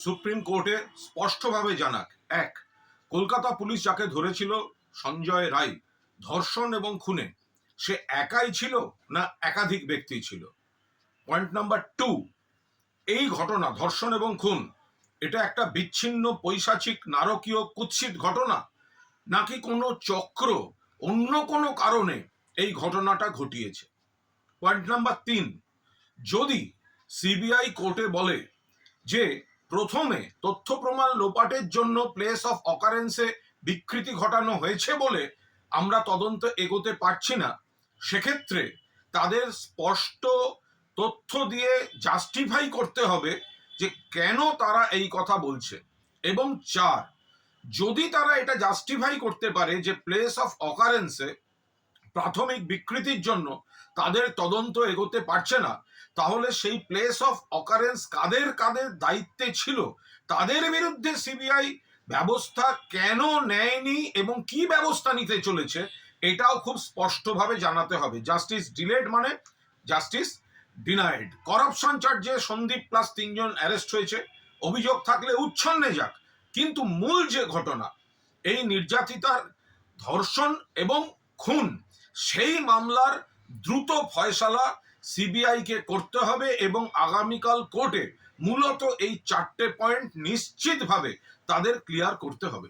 Supreme কোর্টে স্পষ্টভাবে জানাক, এক, কলকাতা পুলিশ যাকে ধরেছিল সঞ্জয় রায় ধর্ষণ এবং খুনে, সে একাই ছিল না একাধিক ব্যক্তি ছিল। পয়েন্ট নাম্বার টু, এই ঘটনা ধর্ষণ এবং খুন এটা একটা বিচ্ছিন্ন পৈশাচিক নারকীয় কুৎসিত ঘটনা, নাকি কোনো চক্র অন্য কোনো কারণে এই ঘটনাটা ঘটিয়েছে। পয়েন্ট নাম্বার তিন, যদি সিবিআই কোর্টে বলে যে প্রথমে তথ্য প্রমাণ লোপাটের জন্য প্লেস অফ অকারেন্সে বিকৃতি ঘটানো হয়েছে বলে আমরা তদন্ত এগোতে পারছি না, সেক্ষেত্রে তাদের স্পষ্ট তথ্য দিয়ে জাস্টিফাই করতে হবে যে কেন তারা এই কথা বলছে। এবং চার, যদি তারা এটা জাস্টিফাই করতে পারে যে প্লেস অফ অকারেন্সে প্রাথমিক বিকৃতির জন্য তাদের তদন্ত এগোতে পারছে না, তাহলে সেই প্লেস অফ অকারেন্স কাদের কাদের দায়িত্বে ছিল, তাদের বিরুদ্ধে সিবিআই ব্যবস্থা কেন নেয়নি এবং কি ব্যবস্থা নিতে চলেছে, এটাও খুব স্পষ্টভাবে জানাতে হবে। জাস্টিস ডিলেড মানে জাস্টিস ডিনাইড। করাপশন চার্জে সন্দীপ প্লাস তিনজন অ্যারেস্ট হয়েছে, অভিযোগ থাকলে উচ্ছন্নে যাক, কিন্তু মূল যে ঘটনা এই নির্যাতিতার ধর্ষণ এবং খুন, সেই মামলার দ্রুত ফয়সালা সিবিআই কে করতে হবে এবং আগামীকাল কোর্টে মূলত এই চারটে পয়েন্ট নিশ্চিতভাবে তাদের ক্লিয়ার করতে হবে।